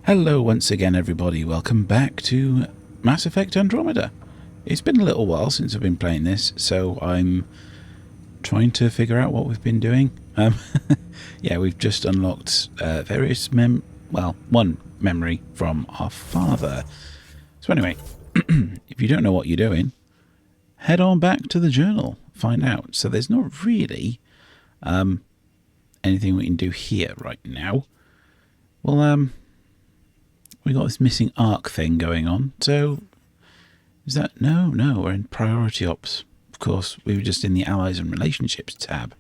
Hello once again everybody, welcome back to Mass Effect Andromeda. It's been a little while since I've been playing this, so I'm trying to figure out what we've been doing. Yeah, we've just unlocked various one memory from our father. So anyway, if you don't know what you're doing, head on back to the journal, find out. So there's not really anything we can do here right now. Well, we got this missing arc thing going on, so is that... No, we're in priority ops. Of course, we were just in the allies and relationships tab.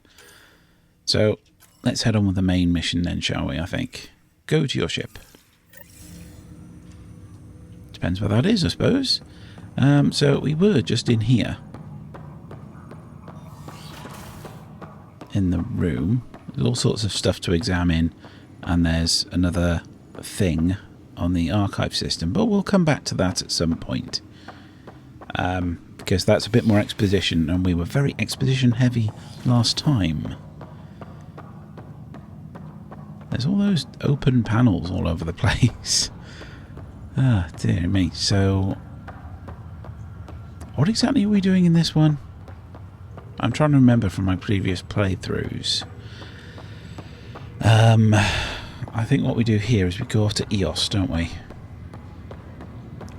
So let's head on with the main mission then, shall we? I think. Go to your ship. Depends where that is, I suppose. So we were just in here. In the room. There's all sorts of stuff to examine, and there's another thing on the archive system, but we'll come back to that at some point, because that's a bit more exposition, and we were very exposition heavy last time. There's all those open panels all over the place. Ah, dear me. So what exactly are we doing in this one? I'm trying to remember from my previous playthroughs. I think what we do here is we go off to EOS, don't we?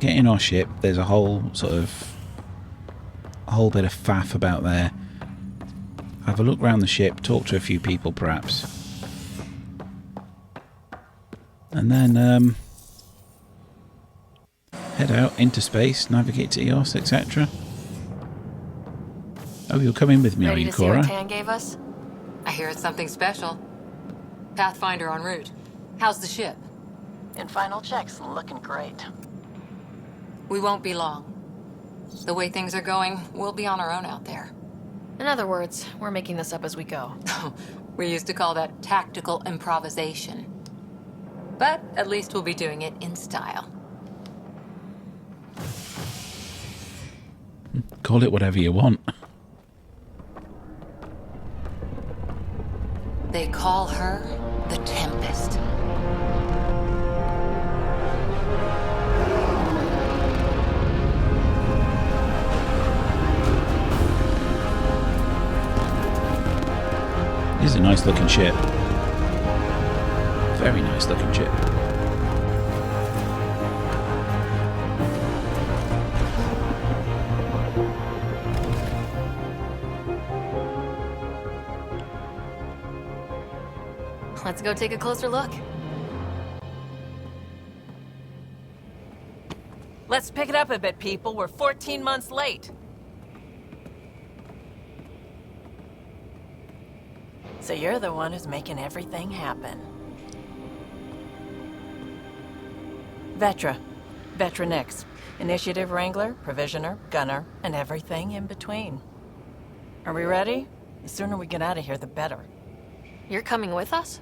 Get in our ship. There's a whole bit of faff about there. Have a look around the ship, talk to a few people perhaps. And then head out into space, navigate to EOS, etc. Oh, you're coming with me, are you, Cora? Ready to see what Tan gave us? I hear it's something special. Pathfinder en route. How's the ship? In final checks, looking great. We won't be long. The way things are going, we'll be on our own out there. In other words, we're making this up as we go. We used to call that tactical improvisation. But at least we'll be doing it in style. Call it whatever you want. They call her the Tempest. This is a nice looking ship. Very nice looking ship. Let's go take a closer look. Let's pick it up a bit, people. We're 14 months late. So you're the one who's making everything happen. Vetra. Vetronix. Initiative Wrangler, Provisioner, Gunner, and everything in between. Are we ready? The sooner we get out of here, the better. You're coming with us?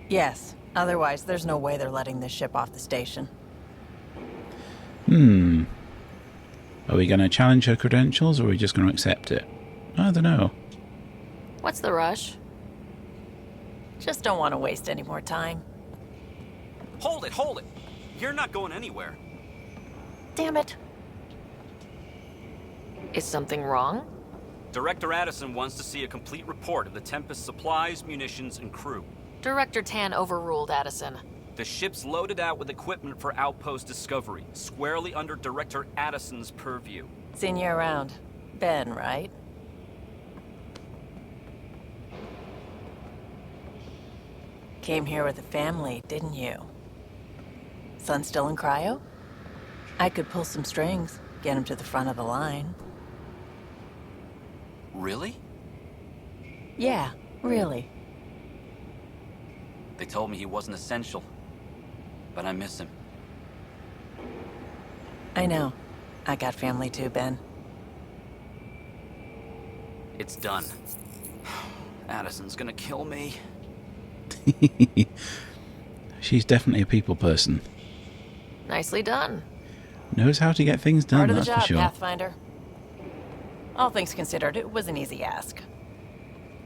Yes. Otherwise, there's no way they're letting this ship off the station. Are we going to challenge her credentials, or are we just going to accept it? I don't know. What's the rush? Just don't want to waste any more time. Hold it! You're not going anywhere. Damn it. Is something wrong? Director Addison wants to see a complete report of the Tempest supplies, munitions, and crew. Director Tan overruled Addison. The ship's loaded out with equipment for outpost discovery, squarely under Director Addison's purview. Seen you around. Ben, right? Came here with a family, didn't you? Son still in cryo? I could pull some strings, get him to the front of the line. Really? Yeah, really. They told me he wasn't essential, but I miss him. I know. I got family too, Ben. It's done. Addison's gonna kill me. She's definitely a people person. Nicely done. Knows how to get things done, Part of the that's job, for sure. Pathfinder. All things considered, it was an easy ask.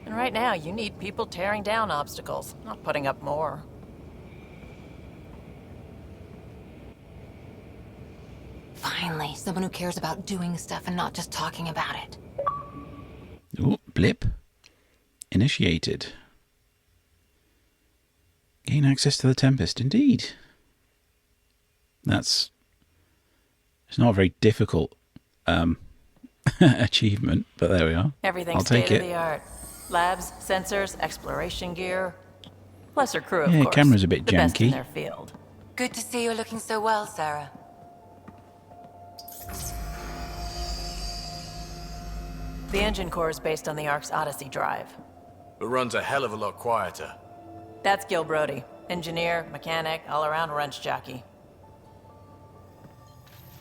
And right now, you need people tearing down obstacles, not putting up more. Finally, someone who cares about doing stuff and not just talking about it. Ooh, blip. Initiated. Gain access to the Tempest. Indeed. It's not a very difficult achievement, but there we are. Everything's I'll take state of it. the art. Labs, sensors, exploration gear. Plus her crew, of Yeah, course. camera's a bit the best in janky. their field. Good to see you looking so well, Sarah. The engine core is based on the Ark's Odyssey drive. It runs a hell of a lot quieter. That's Gil Brody. Engineer, mechanic, all-around wrench jockey.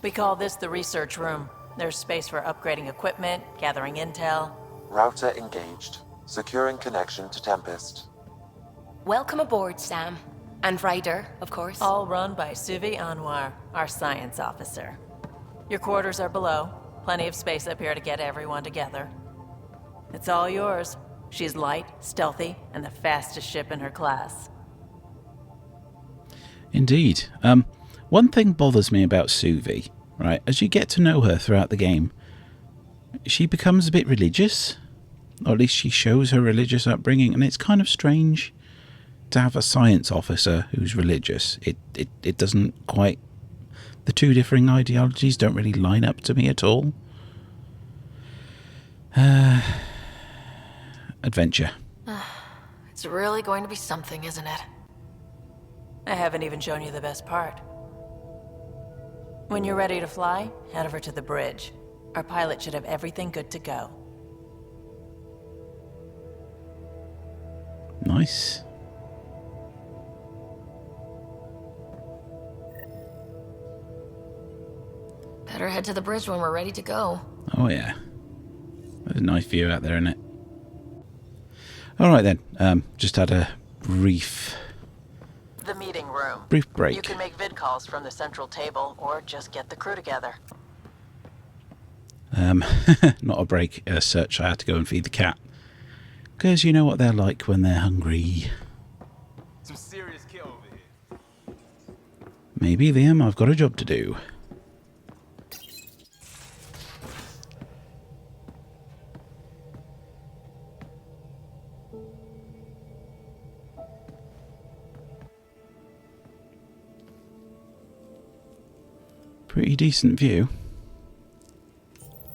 We call this the research room. There's space for upgrading equipment, gathering intel. Router engaged. Securing connection to Tempest. Welcome aboard, Sam. And Ryder, of course. All run by Suvi Anwar, our science officer. Your quarters are below. Plenty of space up here to get everyone together. It's all yours. She's light, stealthy, and the fastest ship in her class. Indeed. One thing bothers me about Suvi, right? As you get to know her throughout the game, she becomes a bit religious. Or at least she shows her religious upbringing, and it's kind of strange to have a science officer who's religious. It doesn't quite... The two differing ideologies don't really line up to me at all. Adventure. It's really going to be something, isn't it? I haven't even shown you the best part. When you're ready to fly, head over to the bridge. Our pilot should have everything good to go. Nice. Better head to the bridge when we're ready to go. Oh yeah. There's a nice view out there, isn't it? Alright then. Just had a brief The meeting room. break. You can make vid calls from the central table, or just get the crew together. Not a break, a search. I had to go and feed the cat. Because you know what they're like when they're hungry. Some serious kit over here. Maybe, Liam, I've got a job to do. Pretty decent view.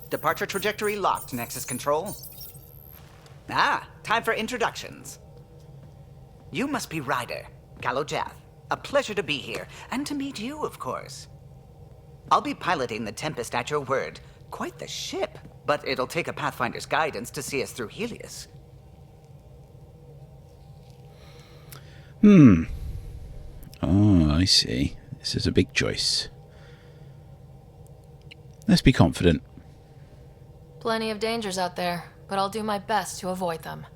Departure trajectory locked, Nexus Control. Time for introductions. You must be Ryder, Galojath. A pleasure to be here, and to meet you, of course. I'll be piloting the Tempest at your word. Quite the ship, but it'll take a Pathfinder's guidance to see us through Helios. Oh, I see. This is a big choice. Let's be confident. Plenty of dangers out there, but I'll do my best to avoid them.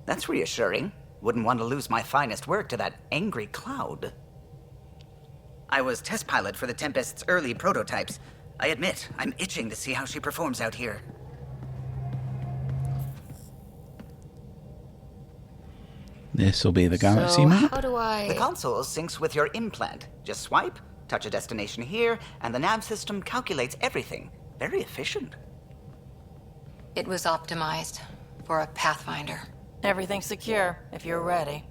That's reassuring. Wouldn't want to lose my finest work to that angry cloud. I was test pilot for the Tempest's early prototypes. I admit, I'm itching to see how she performs out here. This will be the galaxy So, map. how do I... The console syncs with your implant. Just swipe, touch a destination here, and the nav system calculates everything. Very efficient. It was optimized for a Pathfinder. Everything's secure, if you're ready.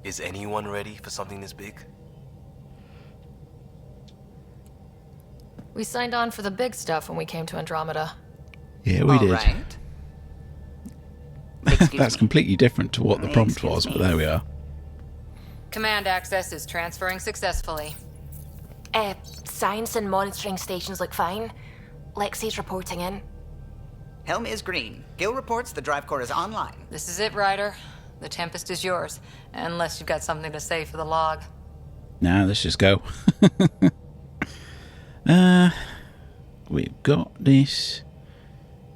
Is anyone ready for something this big? We signed on for the big stuff when we came to Andromeda. Yeah, we did. All right. Excuse That's me. completely different to what the prompt Excuse was, but me. there we are. Command access is transferring successfully. Science and monitoring stations look fine. Lexi's reporting in. Helm is green. Gil reports the drive core is online. This is it, Ryder. The Tempest is yours, unless you've got something to say for the log. Now let's just go. We've got this.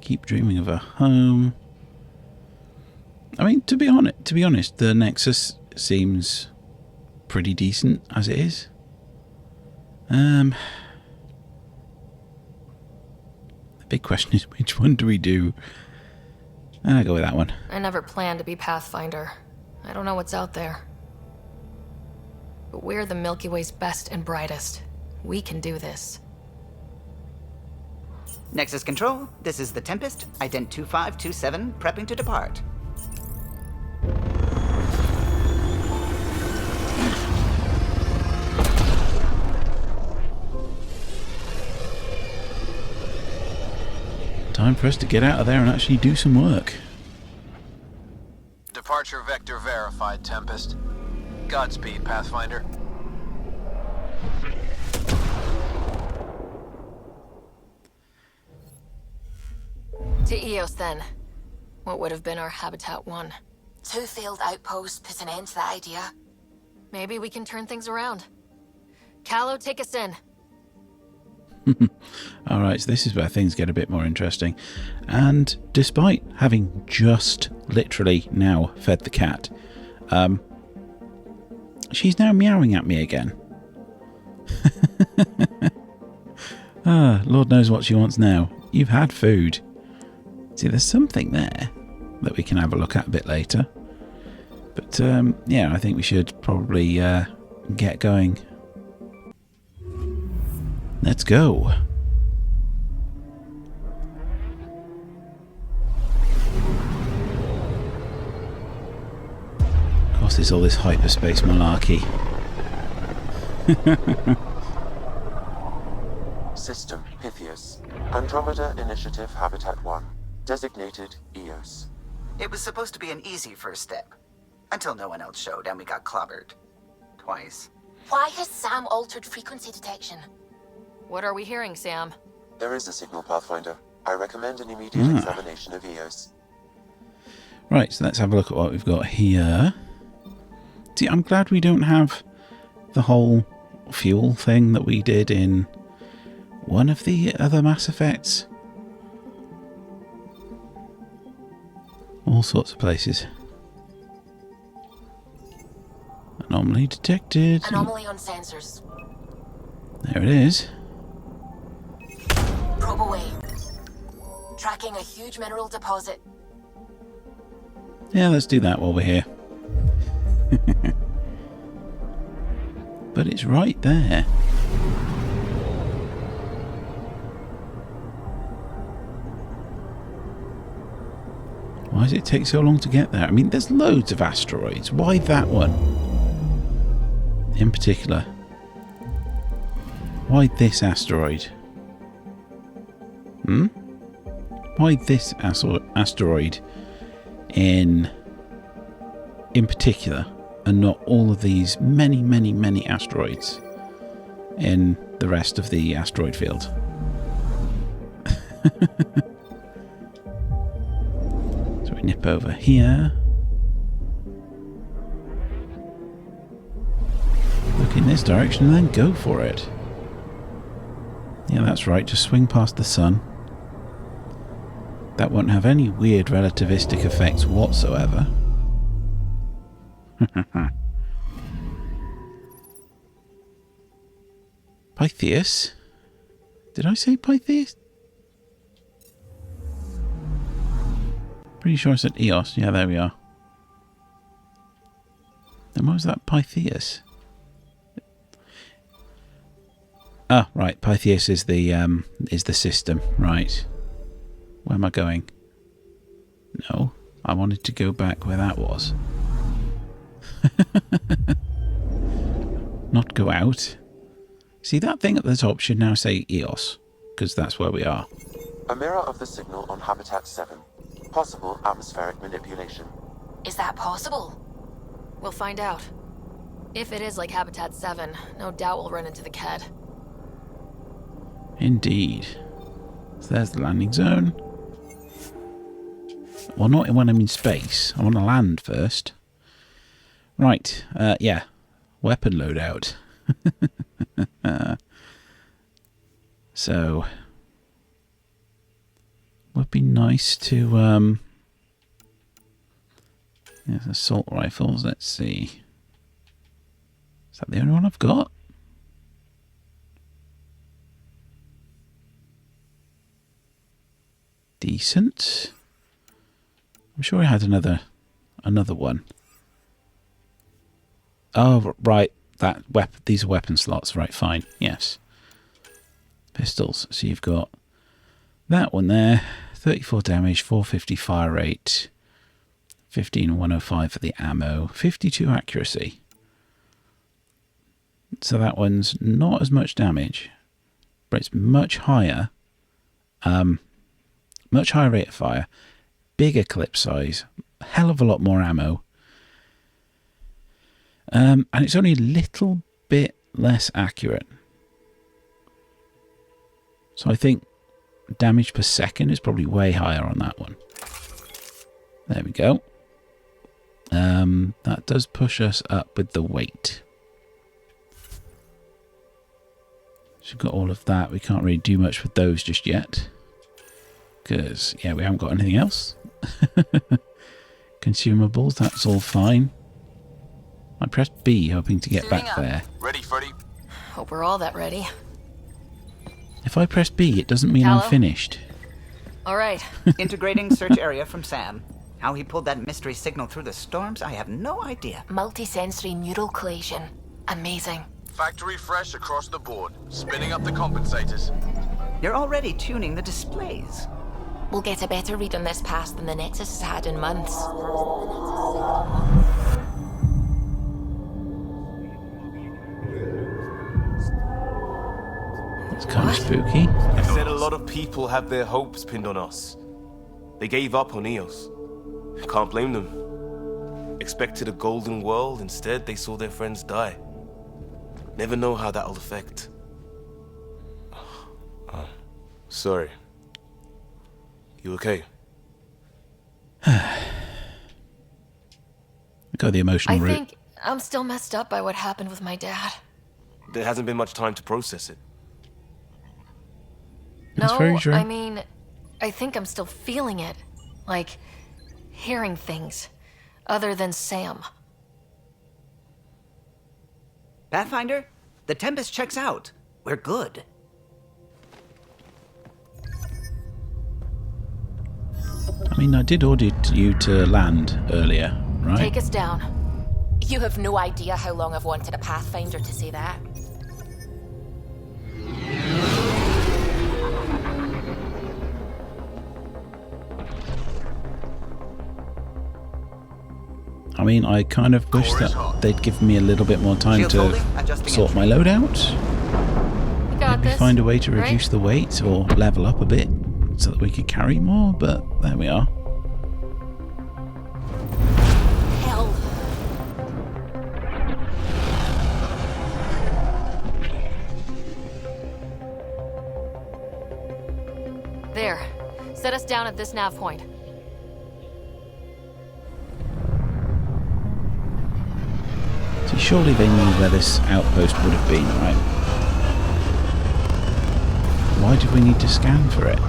Keep dreaming of a home. I mean, to be honest, the Nexus seems pretty decent as it is. The big question is, which one do we do? I'll go with that one. I never planned to be Pathfinder. I don't know what's out there. But we're the Milky Way's best and brightest. We can do this. Nexus Control, this is the Tempest, ident 2527, prepping to depart. Time for us to get out of there and actually do some work. Departure vector verified, Tempest. Godspeed, Pathfinder. To Eos, then. What would have been our Habitat 1. 2 failed outposts put an end to that idea. Maybe we can turn things around. Callow, take us in. Alright, so this is where things get a bit more interesting. And despite having just literally now fed the cat, she's now meowing at me again. Lord knows what she wants now. You've had food. See, there's something there that we can have a look at a bit later. But, yeah, I think we should probably get going. Let's go. Of course, there's all this hyperspace malarkey. System Pythias. Andromeda Initiative Habitat 1. Designated Eos. It was supposed to be an easy first step. Until no one else showed and we got clobbered. Twice. Why has Sam altered frequency detection? What are we hearing, Sam? There is a signal, Pathfinder. I recommend an immediate examination of Eos. Right, so let's have a look at what we've got here. See, I'm glad we don't have the whole fuel thing that we did in one of the other Mass Effects. All sorts of places. Anomaly detected. Anomaly on sensors. There it is. Probe away. Tracking a huge mineral deposit. Yeah, let's do that while we're here. But it's right there. Why does it take so long to get there? I mean, there's loads of asteroids. Why that one? In particular. Why this asteroid? Why this asteroid in particular, and not all of these many, many, many asteroids in the rest of the asteroid field? So we nip over here. Look in this direction and then go for it. Yeah, that's right, just swing past the sun. That won't have any weird relativistic effects whatsoever. Pythias? Did I say Pythias? Pretty sure I said Eos. Yeah, there we are. Then what was that Pythias? Ah, right. Pythias is the system. Right. Where am I going? No, I wanted to go back where that was. Not go out. See, that thing at the top should now say Eos, because that's where we are. A mirror of the signal on Habitat 7. Possible atmospheric manipulation. Is that possible? We'll find out. If it is like Habitat 7, no doubt we'll run into the CAD. Indeed. So there's the landing zone. Well, not when I'm in space. I want to land first. Right. Yeah. Weapon loadout. So, would be nice to, there's assault rifles. Let's see. Is that the only one I've got? Decent. I'm sure I had another one. Oh, right. These are weapon slots. Right, fine. Yes. Pistols. So you've got That one there, 34 damage, 450 fire rate, 15105 for the ammo, 52 accuracy. So that one's not as much damage, but it's much higher. Much higher rate of fire, bigger clip size, a hell of a lot more ammo. And it's only a little bit less accurate. So I think damage per second is probably way higher on that one. There we go. That does push us up with the weight. So we've got all of that. We can't really do much with those just yet. Because, yeah, we haven't got anything else. Consumables, that's all fine. I pressed B, hoping to get back there. Ready, Freddy? Hope we're all that ready. If I press B, it doesn't mean I'm finished. All right. Integrating search area from Sam. How he pulled that mystery signal through the storms, I have no idea. Multisensory neural collision. Amazing. Factory fresh across the board. Spinning up the compensators. You're already tuning the displays. We'll get a better read on this pass than the Nexus has had in months. It's kind of spooky. I said a lot of people have their hopes pinned on us. They gave up on Eos. Can't blame them. Expected a golden world, instead they saw their friends die. Never know how that'll affect. Sorry. You okay? I got the emotional route. I think I'm still messed up by what happened with my dad. There hasn't been much time to process it. That's very true. I mean, I think I'm still feeling it. Like, hearing things. Other than Sam. Pathfinder, the Tempest checks out. We're good. I mean, I did order you to land earlier, right? Take us down. You have no idea how long I've wanted a Pathfinder to say that. I mean, I kind of wish that they'd give me a little bit more time Shield to holding, adjusting sort my load out. You got Maybe this. find a way to right? reduce the weight or level up a bit so that we could carry more, but there we are. Hell. There. Set us down at this nav point. See, surely they knew where this outpost would have been, right? Why did we need to scan for it?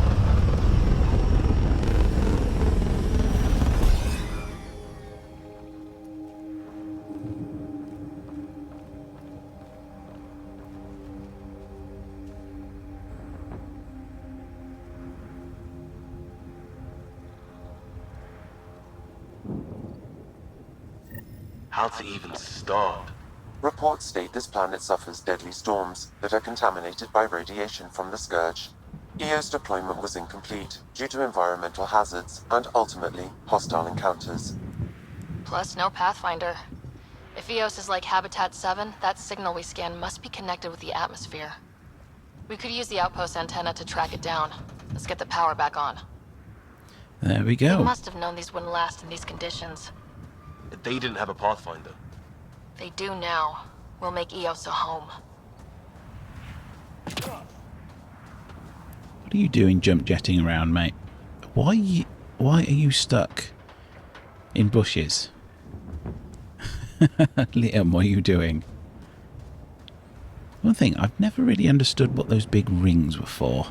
How to even start? Reports state this planet suffers deadly storms that are contaminated by radiation from the Scourge. EO's deployment was incomplete due to environmental hazards and ultimately hostile encounters. Plus, no Pathfinder. If Eos is like Habitat 7, that signal we scan must be connected with the atmosphere. We could use the outpost antenna to track it down. Let's get the power back on. There we They go. must have known these wouldn't last in these conditions. They didn't have a Pathfinder. They do now. We'll make Eos a home. What are you doing jump jetting around, mate? Why are you stuck in bushes? Liam, what are you doing? One thing, I've never really understood what those big rings were for.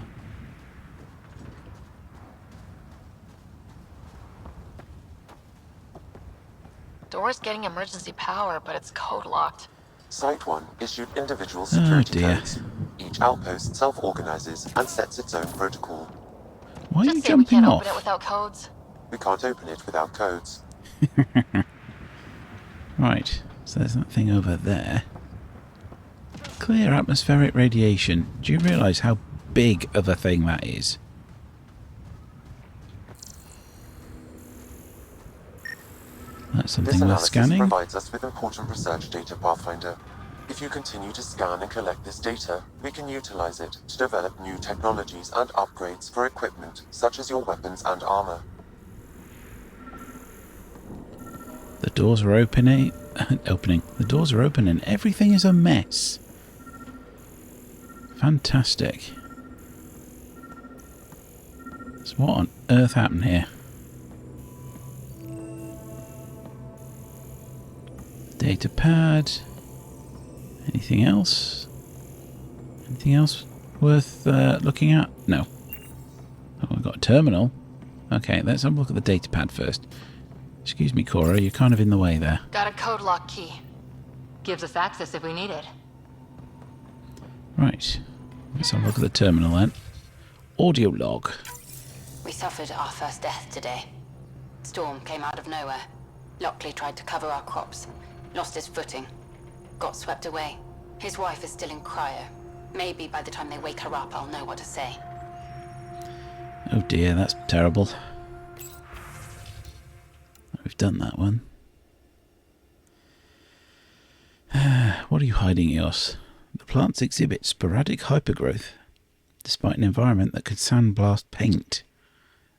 Door's getting emergency power, but it's code locked. Site 1 issued individual security dear. codes. Each outpost self-organizes and sets its own protocol. Why are you Just say we jumping can't off? open it without codes. We can't open it without codes. Right, so there's that thing over there. Clear atmospheric radiation. Do you realise how big of a thing that is? That's something This worth analysis scanning. provides us with important research data, Pathfinder. If you continue to scan and collect this data, we can utilize it to develop new technologies and upgrades for equipment, such as your weapons and armor. The doors are opening. The doors are open and everything is a mess. Fantastic. So what on earth happened here? Data pad. Anything else? Anything else worth looking at? No. Oh, we've got a terminal. Okay, let's have a look at the data pad first. Excuse me, Cora, you're kind of in the way there. Got a code lock key. Gives us access if we need it. Right. Let's have a look at the terminal then. Audio log. We suffered our first death today. Storm came out of nowhere. Lockley tried to cover our crops. Lost his footing. Got swept away. His wife is still in cryo. Maybe by the time they wake her up, I'll know what to say. Oh dear, that's terrible. We've done that one. What are you hiding, Eos? The plants exhibit sporadic hypergrowth, despite an environment that could sandblast paint.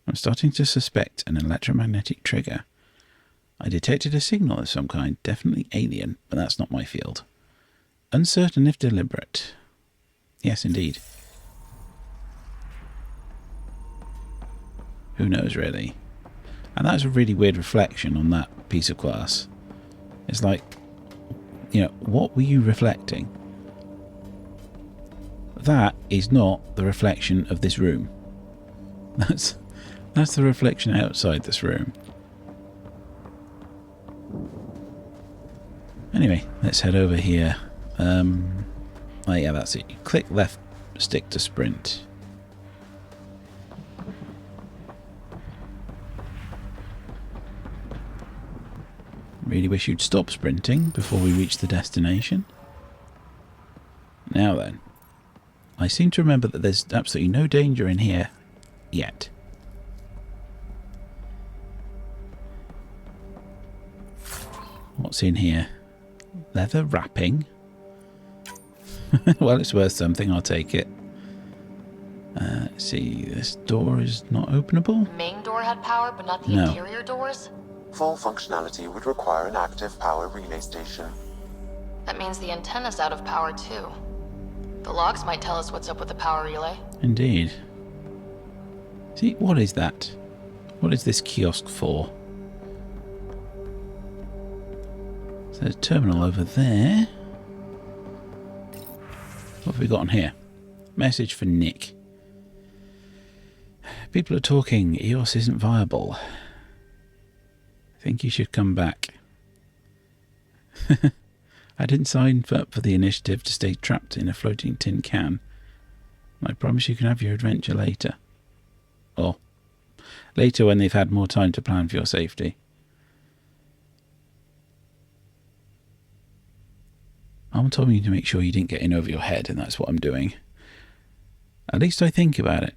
I'm starting to suspect an electromagnetic trigger. I detected a signal of some kind, definitely alien, but that's not my field. Uncertain if deliberate. Yes, indeed. Who knows, really? And that's a really weird reflection on that piece of glass. It's like, you know, what were you reflecting? That is not the reflection of this room. That's the reflection outside this room. Anyway, let's head over here. Oh yeah, that's it. You click left stick to sprint. Really wish you'd stop sprinting before we reach the destination. Now then, I seem to remember that there's absolutely no danger in here yet. What's in here? Leather wrapping. Well, it's worth something, I'll take it. Let's see, this door is not openable? Main door had power, but not the No. interior doors? Full functionality would require an active power relay station. That means the antenna's out of power too. The logs might tell us what's up with the power relay. Indeed. See, what is that? What is this kiosk for? So there's a terminal over there. What have we got on here? Message for Nick. People are talking. EOS isn't viable. I think you should come back. I didn't sign up for the initiative to stay trapped in a floating tin can. I promise you can have your adventure later. Or later when they've had more time to plan for your safety. I'm telling you to make sure you didn't get in over your head, and that's what I'm doing. At least I think about it.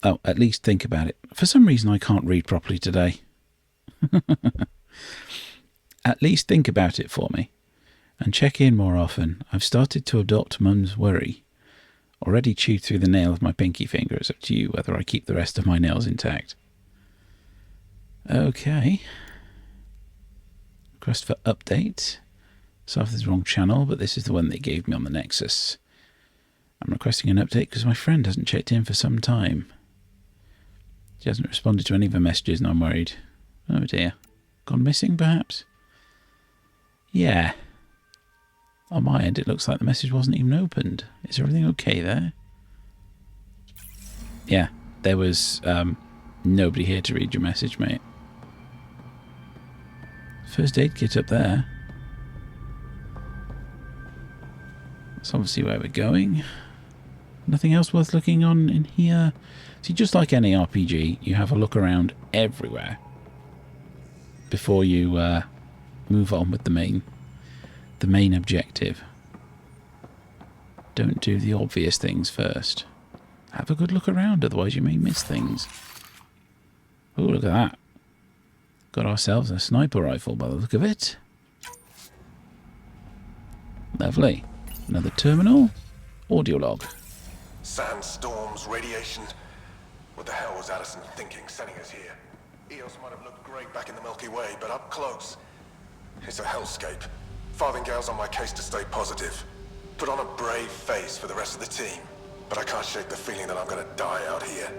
Oh, at least think about it. For some reason I can't read properly today. At least think about it for me. And check in more often. I've started to adopt Mum's worry. Already chewed through the nail of my pinky finger. It's up to you whether I keep the rest of my nails intact. Okay. Request for update. Sorry if this is the wrong channel, but this is the one they gave me on the Nexus. I'm requesting an update because my friend hasn't checked in for some time. She hasn't responded to any of her messages and I'm worried. Oh dear. Gone missing, perhaps? Yeah. On my end, it looks like the message wasn't even opened. Is everything okay there? Yeah, there was nobody here to read your message, mate. First aid kit up there. That's obviously where we're going. Nothing else worth looking on in here. See, just like any RPG, you have a look around everywhere before you move on with the main objective. Don't do the obvious things first. Have a good look around, otherwise you may miss things. Oh, look at that. Got ourselves a sniper rifle by the look of it. Lovely. Another terminal. Audio log. Sandstorms, radiation. What the hell was Addison thinking sending us here? Eos might have looked great back in the Milky Way, but up close, it's a hellscape. Farthingale's on my case to stay positive. Put on a brave face for the rest of the team, but I can't shake the feeling that I'm gonna die out here.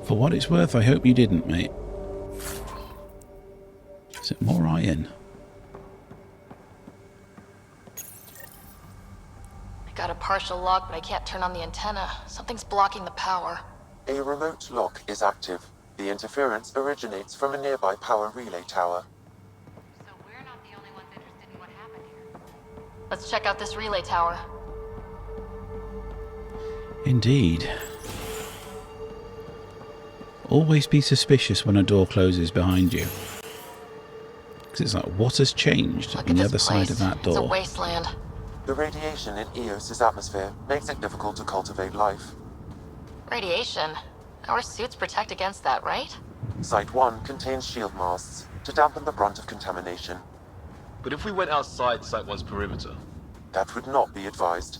For what it's worth, I hope you didn't, mate. Is it more iron? I got a partial lock, but I can't turn on the antenna. Something's blocking the power. A remote lock is active. The interference originates from a nearby power relay tower. So we're not the only ones interested in what happened here. Let's check out this relay tower. Indeed. Always be suspicious when a door closes behind you. Because it's like, what has changed Look on at the this other side place. of that It's a door? wasteland. The radiation in Eos's atmosphere makes it difficult to cultivate life. Radiation? Our suits protect against that, right? Site 1 contains shield masts to dampen the brunt of contamination. But if we went outside Site 1's perimeter? That would not be advised.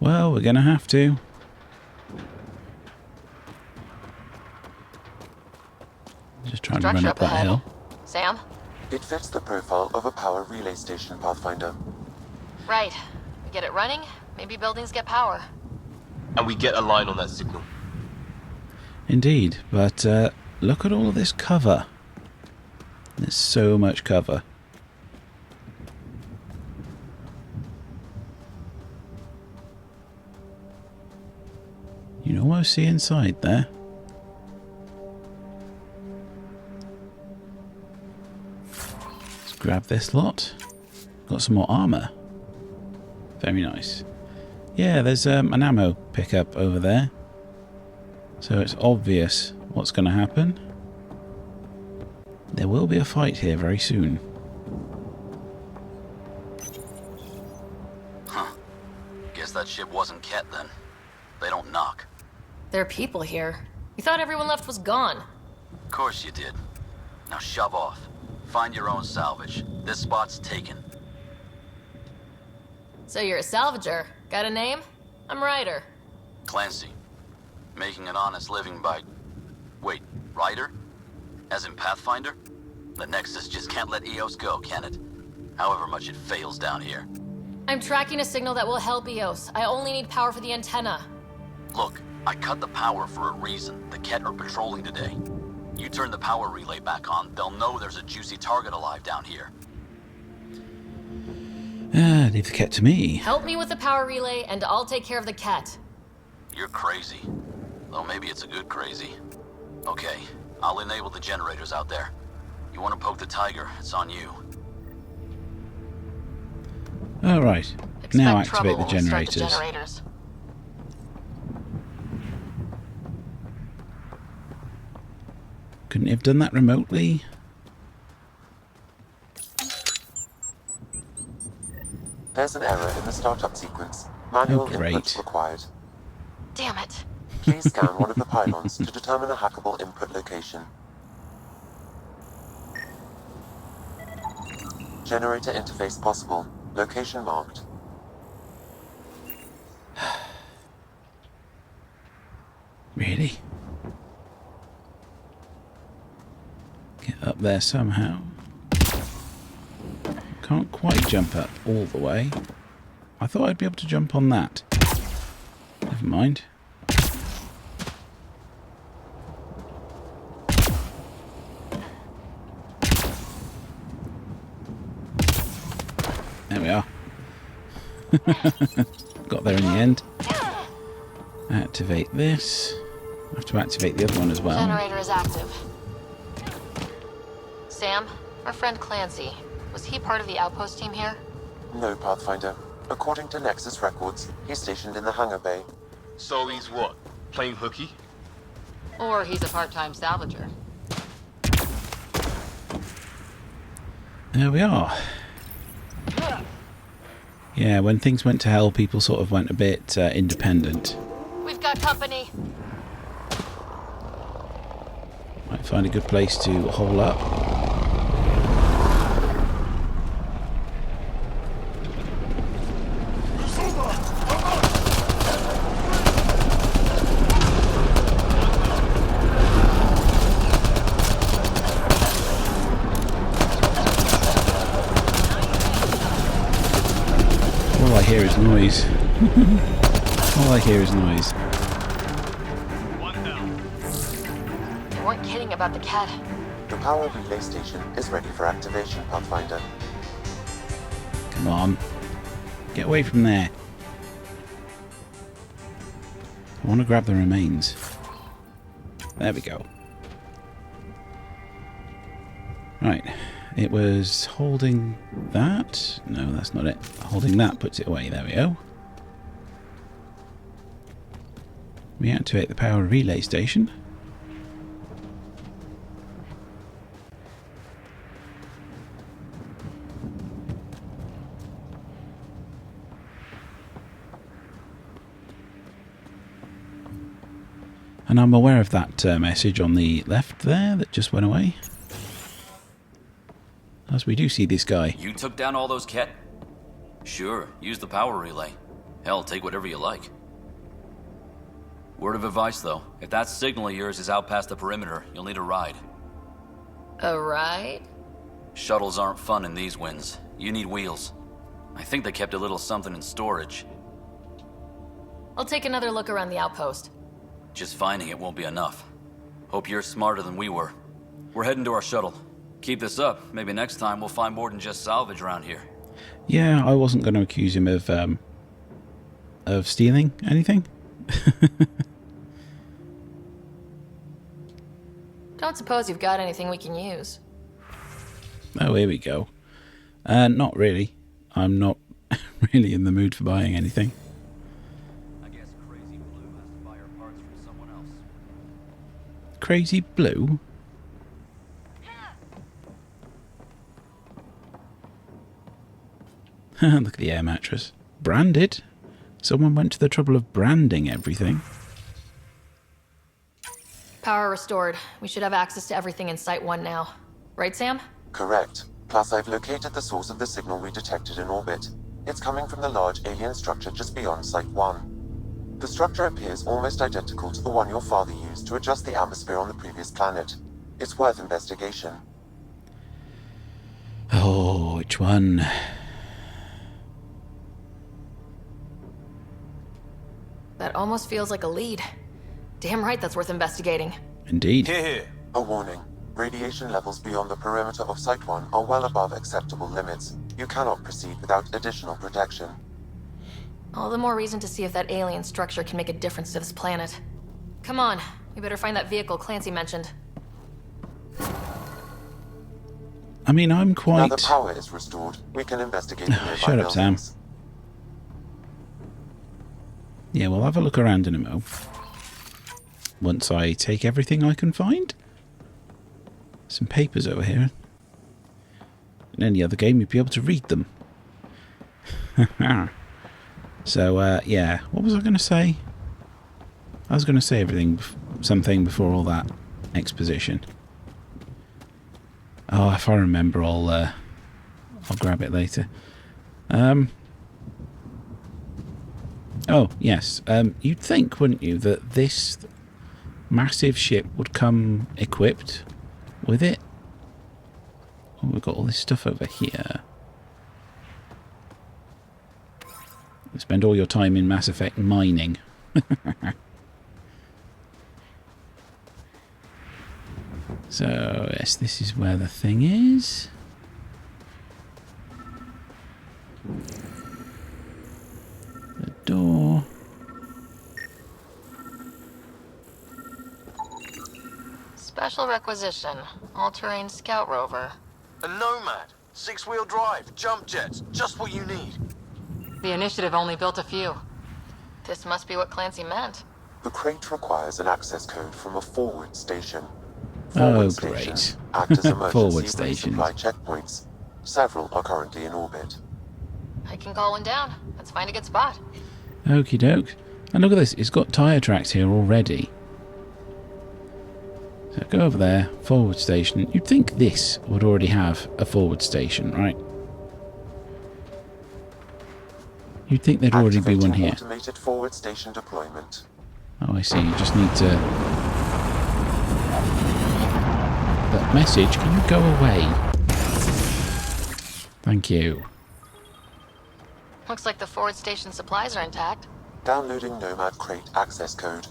Well, we're going to have to. Just trying to run Structure up that ahead. hill. Sam? It fits the profile of a power relay station, Pathfinder. Right. We get it running, maybe buildings get power. And we get a line on that signal. Indeed, but look at all of this cover. There's so much cover. You can almost see inside there. Let's grab this lot. Got some more armour. Very nice. Yeah, there's an ammo pickup over there. So it's obvious what's going to happen. There will be a fight here very soon. Huh. Guess that ship wasn't Ket then. They don't knock. There are people here. You thought everyone left was gone. Of course you did. Now shove off. Find your own salvage. This spot's taken. So you're a salvager. Got a name? I'm Ryder. Clancy. Making an honest living by... Wait, Ryder? As in Pathfinder? The Nexus just can't let Eos go, can it? However much it fails down here. I'm tracking a signal that will help Eos. I only need power for the antenna. Look, I cut the power for a reason. The Ket are patrolling today. You turn the power relay back on, they'll know there's a juicy target alive down here. Leave the cat to me. Help me with the power relay, and I'll take care of the cat. You're crazy. Though maybe it's a good crazy. Okay, I'll enable the generators out there. You want to poke the tiger, it's on you. Alright, now activate the Expect trouble when we start the generators. generators. Couldn't you have done that remotely? There's an error in the startup sequence. Manual great. input required. Damn it. Please scan one of the pylons to determine a hackable input location. Generator interface possible. Location marked. Really? Get up there somehow. Can't quite jump up all the way. I thought I'd be able to jump on that. Never mind. There we are. Got there in the end. Activate this. I have to activate the other one as well. Generator is active. Sam, our friend Clancy, was he part of the outpost team here? No, Pathfinder. According to Nexus records, he's stationed in the hangar bay. So he's what? Playing hooky? Or he's a part-time salvager. There we are. Yeah, when things went to hell, people sort of went a bit independent. We've got company. Find a good place to hole up. All I hear is noise. All I hear is noise. They weren't kidding about the cat. The power relay station is ready for activation, Pathfinder. Come on. Get away from there. I want to grab the remains. There we go. Right. It was holding that. No, that's not it. Holding that puts it away. There we go. Reactivate the power relay station. And I'm aware of that message on the left there that just went away. As we do see this guy. You took down all those Ket? Sure, use the power relay. Hell, take whatever you like. Word of advice, though. If that signal of yours is out past the perimeter, you'll need a ride. A ride? Shuttles aren't fun in these winds. You need wheels. I think they kept a little something in storage. I'll take another look around the outpost. Just finding it won't be enough. Hope you're smarter than we were. We're heading to our shuttle. Keep this up. Maybe next time we'll find more than just salvage around here. Yeah, I wasn't going to accuse him of stealing anything. Don't suppose you've got anything we can use. Oh, here we go. Not really. I'm not really in the mood for buying anything. I guess Crazy Blue has to buy her parts from someone else. Crazy Blue? Look at the air mattress. Branded? Someone went to the trouble of branding everything. Power restored. We should have access to everything in Site 1 now. Right, Sam? Correct. Plus, I've located the source of the signal we detected in orbit. It's coming from the large alien structure just beyond Site 1. The structure appears almost identical to the one your father used to adjust the atmosphere on the previous planet. It's worth investigation. Oh, which one? That almost feels like a lead. Damn right that's worth investigating. Indeed. Here. A warning. Radiation levels beyond the perimeter of Site 1 are well above acceptable limits. You cannot proceed without additional protection. All the more reason to see if that alien structure can make a difference to this planet. Come on, we better find that vehicle Clancy mentioned. I mean, I'm quite... Now the power is restored, we can investigate the nearby Shut up, Sam. buildings. Yeah, we'll have a look around in a mo. Once I take everything I can find. Some papers over here. In any other game, you'd be able to read them. So, yeah. What was I going to say? I was going to say something before all that exposition. Oh, if I remember, I'll grab it later. Oh, yes. You'd think, wouldn't you, that this massive ship would come equipped with it? Oh, we've got all this stuff over here. You spend all your time in Mass Effect mining. So, yes, this is where the thing is. The door. Special requisition. All-terrain scout rover. A Nomad. 6-wheel drive. Jump jets. Just what you need. The initiative only built a few. This must be what Clancy meant. The crate requires an access code from a forward station. Oh, Stations great. act as emergency Forward stations. resupply checkpoints. Several are currently in orbit. I can call one down. Let's find a good spot. Okie doke. And look at this, it's got tyre tracks here already. So go over there, forward station. You'd think this would already have a forward station, right? You'd think there'd already be one here. Automated forward station deployment. Oh, I see. You just need to... That message, can you go away? Thank you. Looks like the forward station supplies are intact. Downloading Nomad Crate access code.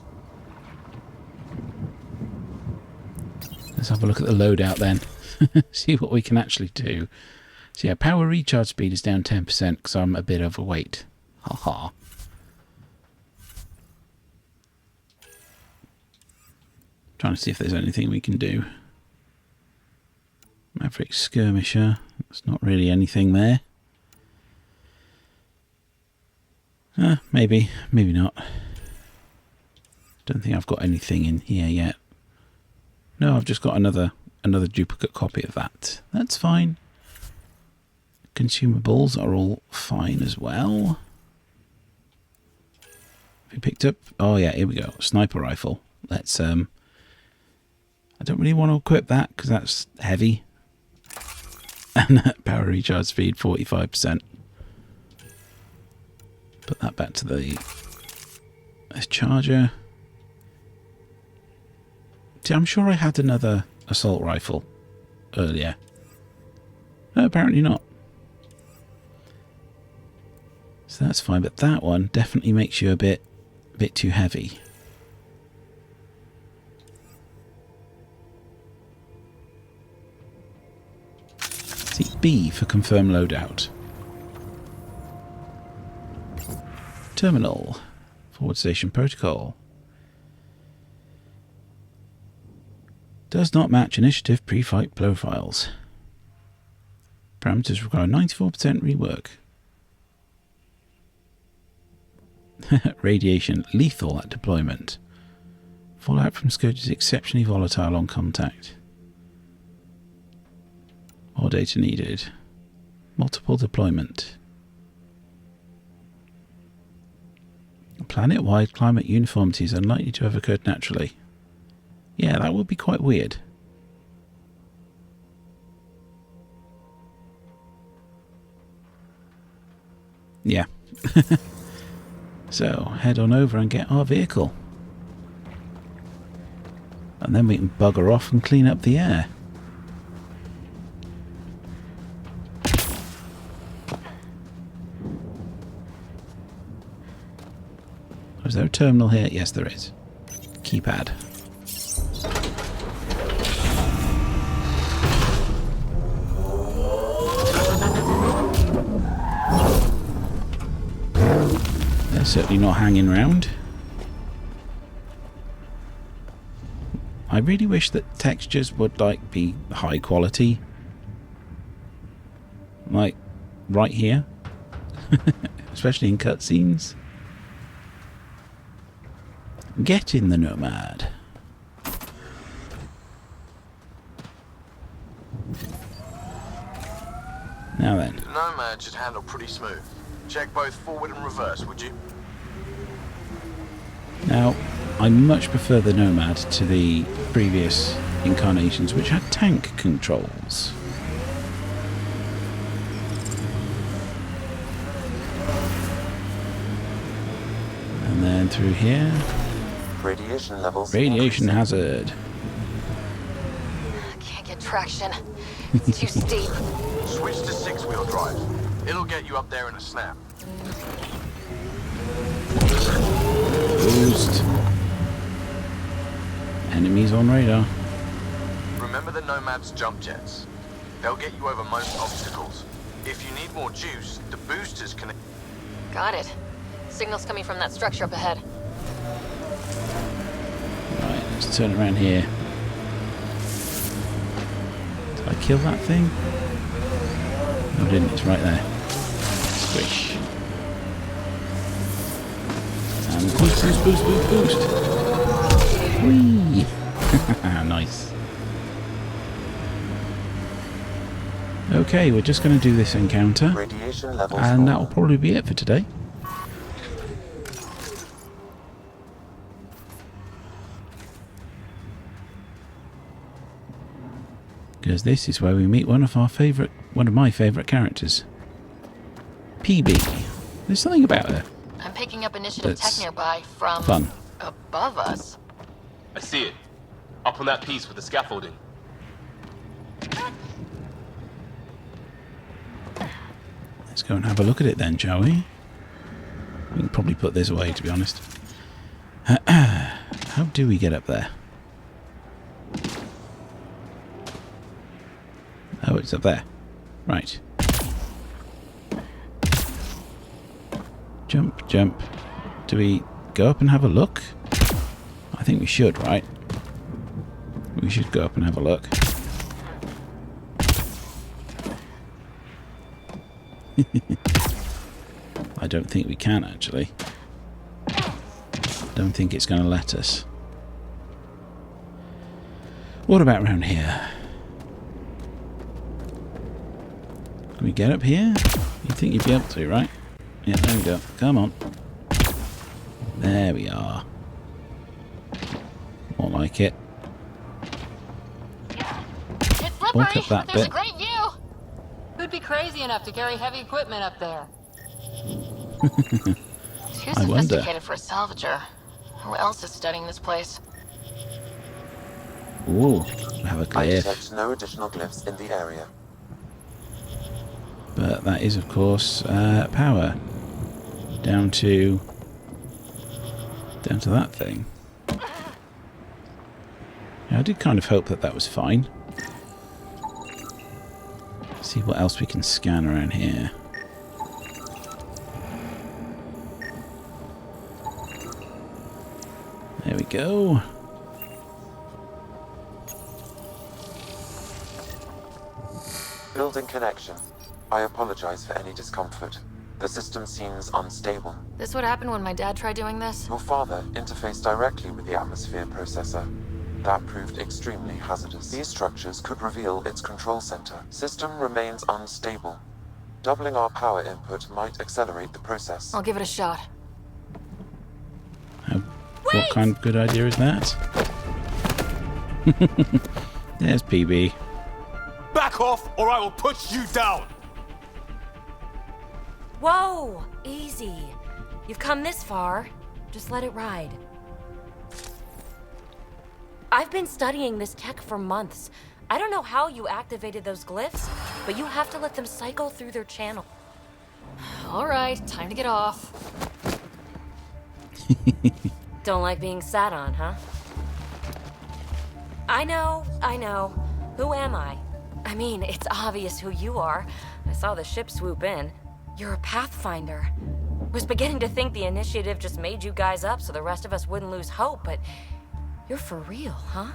Let's have a look at the loadout then. See what we can actually do. So yeah, power recharge speed is down 10% because I'm a bit overweight. Haha. Trying to see if there's anything we can do. Maverick Skirmisher. There's not really anything there. Maybe. Maybe not. Don't think I've got anything in here yet. No, I've just got another duplicate copy of that. That's fine. Consumables are all fine as well. We picked up... Oh yeah, here we go. Sniper rifle. Let's... I don't really want to equip that because that's heavy. And power recharge speed 45%. Put that back to the charger. See, I'm sure I had another assault rifle earlier. No, apparently not. So that's fine, but that one definitely makes you a bit too heavy. See, B for confirm loadout. Terminal. Forward station protocol. Does not match initiative pre-fight profiles. Parameters require 94% rework. Radiation lethal at deployment. Fallout from Scourge is exceptionally volatile on contact. More data needed. Multiple deployment. Planet-wide climate uniformity is unlikely to have occurred naturally. Yeah, that would be quite weird. Yeah. So, head on over and get our vehicle. And then we can bugger off and clean up the air. Is there a terminal here? Yes, there is. Keypad. They're certainly not hanging around. I really wish that textures would be high quality. Like right here. Especially in cutscenes. Get in the Nomad. Now then. The Nomad should handle pretty smooth. Check both forward and reverse, would you? Now, I much prefer the Nomad to the previous incarnations, which had tank controls. And then through here. Radiation levels. Radiation hazard. Can't get traction. It's too steep. Switch to six-wheel drive. It'll get you up there in a snap. Boost. Enemies on radar. Remember the Nomad's jump jets. They'll get you over most obstacles. If you need more juice, the boosters can... Got it. Signal's coming from that structure up ahead. Right, let's turn around here. Did I kill that thing? No, I didn't. It's right there. Squish. And boost, boost, boost, boost, boost. Whee! Nice. Okay, we're just going to do this encounter. Radiation levels and that will probably be it for today. Because this is where we meet one of my favourite characters. PB. There's something about her. I'm picking up initiative tech That's nearby from fun. above us. I see it. Up on that piece with the scaffolding. Let's go and have a look at it then, shall we? We can probably put this away, to be honest. How do we get up there? Oh, it's up there. Right. Jump, jump. Do we go up and have a look? I think we should, right? We should go up and have a look. I don't think we can, actually. Don't think it's going to let us. What about around here? Can we get up here? You think you'd be able to, right? Yeah, there we go. Come on. There we are. More like it. It's slippery, Walk up that but there's bit. a great view. Who'd be crazy enough to carry heavy equipment up there? Too I wonder. sophisticated for a salvager. Who else is studying this place? Ooh, we have a I clear. detect no additional glyphs in the area. But that is, of course, power. Down to that thing. Yeah, I did kind of hope that that was fine. Let's see what else we can scan around here. There we go. Building connection. I apologize for any discomfort. The system seems unstable. This what happened when my dad tried doing this? Your father interfaced directly with the atmosphere processor. That proved extremely hazardous. These structures could reveal its control center. System remains unstable. Doubling our power input might accelerate the process. I'll give it a shot. What kind of good idea is that? There's PB. Back off, or I will push you down! Whoa! Easy. You've come this far. Just let it ride. I've been studying this tech for months. I don't know how you activated those glyphs, but you have to let them cycle through their channel. All right, time to get off. Don't like being sat on, huh? I know. Who am I? I mean, it's obvious who you are. I saw the ship swoop in. You're a Pathfinder. Was beginning to think the initiative just made you guys up so the rest of us wouldn't lose hope, but you're for real, huh?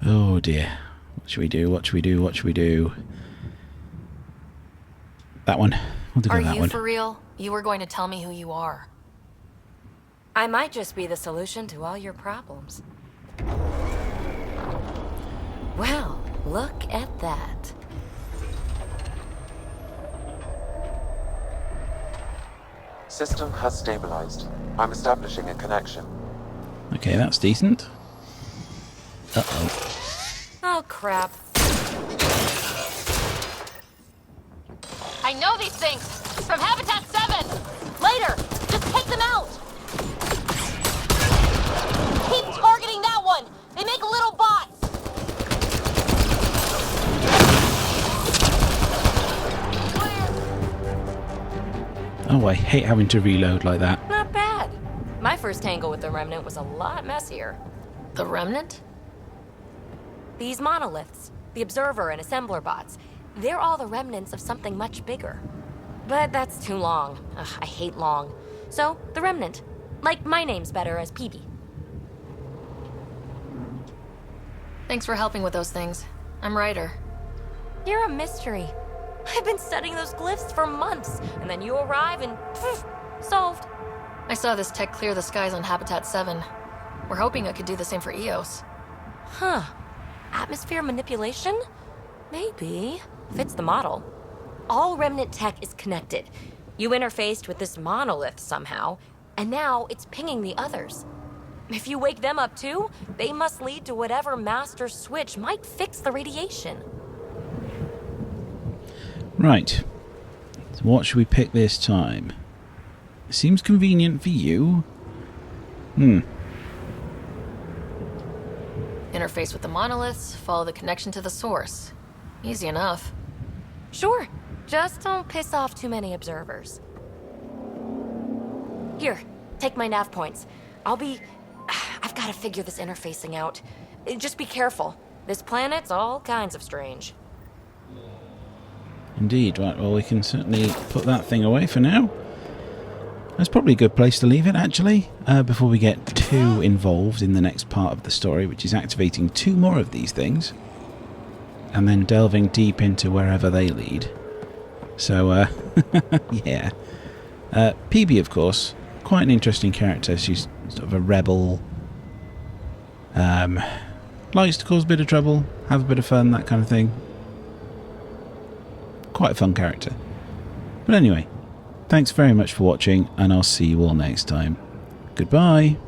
Oh dear. What should we do? What should we do? What should we do? That one. We'll do Are that you one. for real? You were going to tell me who you are. I might just be the solution to all your problems. Well, look at that. System has stabilized. I'm establishing a connection. Okay, that's decent. Uh-oh. Oh, crap. I know these things! From Habitat 7! Later! Just take them out! Keep targeting that one! They make little bots! Oh, I hate having to reload like that. Not bad. My first tangle with the Remnant was a lot messier. The Remnant? These monoliths, the Observer and Assembler bots, they're all the remnants of something much bigger. But that's too long. Ugh, I hate long. So, the Remnant. Like, my name's better as PB. Thanks for helping with those things. I'm Ryder. You're a mystery. I've been studying those glyphs for months, and then you arrive and poof, solved. I saw this tech clear the skies on Habitat 7. We're hoping it could do the same for EOS. Huh. Atmosphere manipulation? Maybe. Fits the model. All Remnant tech is connected. You interfaced with this monolith somehow, and now it's pinging the others. If you wake them up too, they must lead to whatever master switch might fix the radiation. Right. So what should we pick this time? Seems convenient for you. Interface with the monoliths, follow the connection to the source. Easy enough. Sure. Just don't piss off too many observers. Here, take my nav points. I've got to figure this interfacing out. Just be careful. This planet's all kinds of strange. Indeed. Right, well, we can certainly put that thing away for now. That's probably a good place to leave it, actually, before we get too involved in the next part of the story, which is activating 2 more of these things, and then delving deep into wherever they lead. So, yeah. PB, of course, quite an interesting character. She's sort of a rebel, likes to cause a bit of trouble, have a bit of fun, that kind of thing. Quite a fun character. But anyway, thanks very much for watching, and I'll see you all next time. Goodbye.